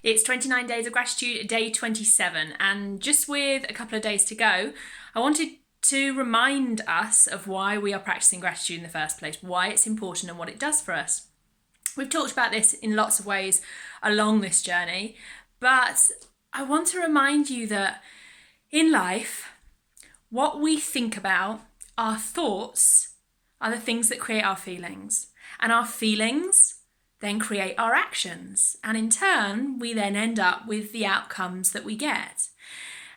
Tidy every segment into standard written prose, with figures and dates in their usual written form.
It's 29 Days of Gratitude, day 27, and just with a couple of days to go, I wanted to remind us of why we are practicing gratitude in the first place, why it's important and what it does for us. We've talked about this in lots of ways along this journey, but I want to remind you that in life, what we think about, our thoughts, are the things that create our feelings, and our feelings then create our actions, and in turn we then end up with the outcomes that we get.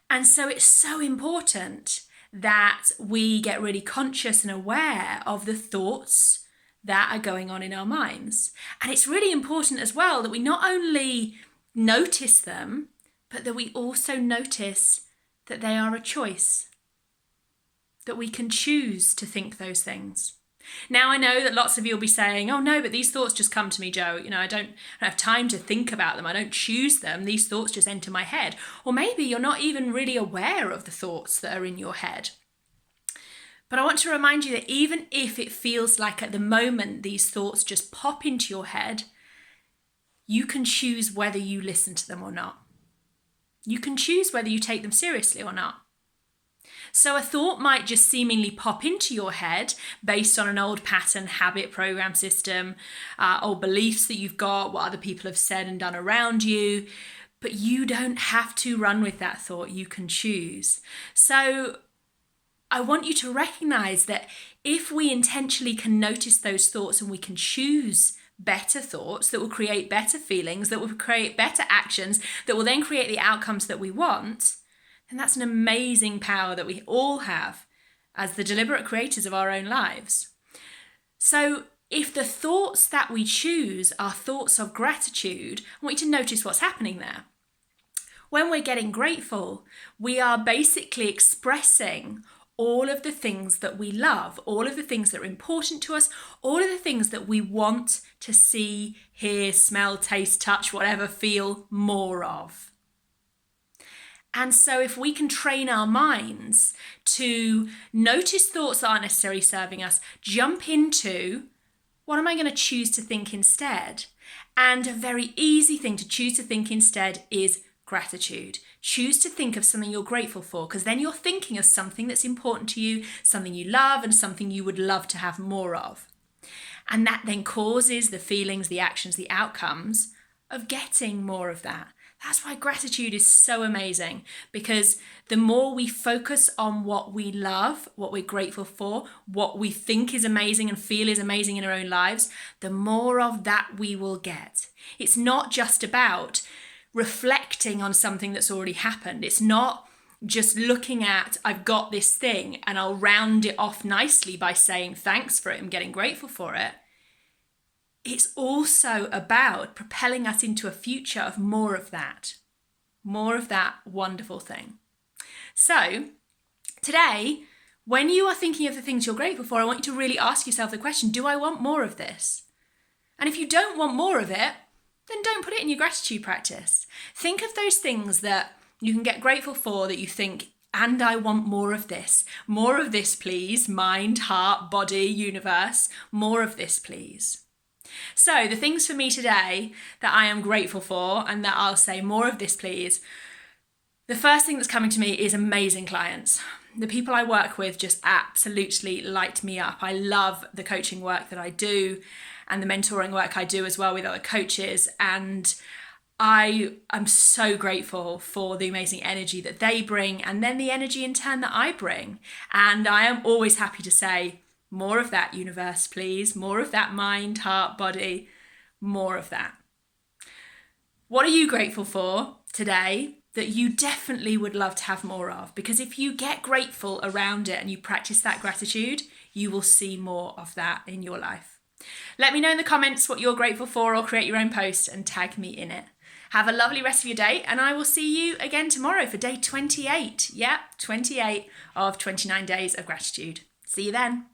And so it's so important that we get really conscious and aware of the thoughts that are going on in our minds. And it's really important as well that we not only notice them, but that we also notice that they are a choice, that we can choose to think those things. Now, I know that lots of you will be saying, oh no, but these thoughts just come to me, Joe. I don't have time to think about them. I don't choose them. These thoughts just enter my head. Or maybe you're not even really aware of the thoughts that are in your head. But I want to remind you that even if it feels like at the moment these thoughts just pop into your head, you can choose whether you listen to them or not. You can choose whether you take them seriously or not. So a thought might just seemingly pop into your head based on an old pattern, habit, program system, old beliefs that you've got, what other people have said and done around you. But you don't have to run with that thought. You can choose. So I want you to recognize that if we intentionally can notice those thoughts and we can choose better thoughts that will create better feelings, that will create better actions, that will then create the outcomes that we want, and that's an amazing power that we all have as the deliberate creators of our own lives. So if the thoughts that we choose are thoughts of gratitude, I want you to notice what's happening there. When we're getting grateful, we are basically expressing all of the things that we love, all of the things that are important to us, all of the things that we want to see, hear, smell, taste, touch, whatever, feel more of. And so if we can train our minds to notice thoughts that aren't necessarily serving us, jump into what am I going to choose to think instead? And a very easy thing to choose to think instead is gratitude. Choose to think of something you're grateful for, because then you're thinking of something that's important to you, something you love, and something you would love to have more of. And that then causes the feelings, the actions, the outcomes of getting more of that. That's why gratitude is so amazing, because the more we focus on what we love, what we're grateful for, what we think is amazing and feel is amazing in our own lives, the more of that we will get. It's not just about reflecting on something that's already happened. It's not just looking at, I've got this thing and I'll round it off nicely by saying thanks for it and getting grateful for it. It's also about propelling us into a future of more of that wonderful thing. So today, when you are thinking of the things you're grateful for, I want you to really ask yourself the question, do I want more of this? And if you don't want more of it, then don't put it in your gratitude practice. Think of those things that you can get grateful for that you think, and I want more of this. More of this, please. Mind, heart, body, universe. More of this, please. So the things for me today that I am grateful for and that I'll say more of this, please. The first thing that's coming to me is amazing clients. The people I work with just absolutely light me up. I love the coaching work that I do and the mentoring work I do as well with other coaches. And I am so grateful for the amazing energy that they bring and then the energy in turn that I bring. And I am always happy to say, more of that, universe, please. More of that mind, heart, body. More of that. What are you grateful for today that you definitely would love to have more of? Because if you get grateful around it and you practice that gratitude, you will see more of that in your life. Let me know in the comments what you're grateful for, or create your own post and tag me in it. Have a lovely rest of your day, and I will see you again tomorrow for day 28. Yep, 28 of 29 Days of Gratitude. See you then.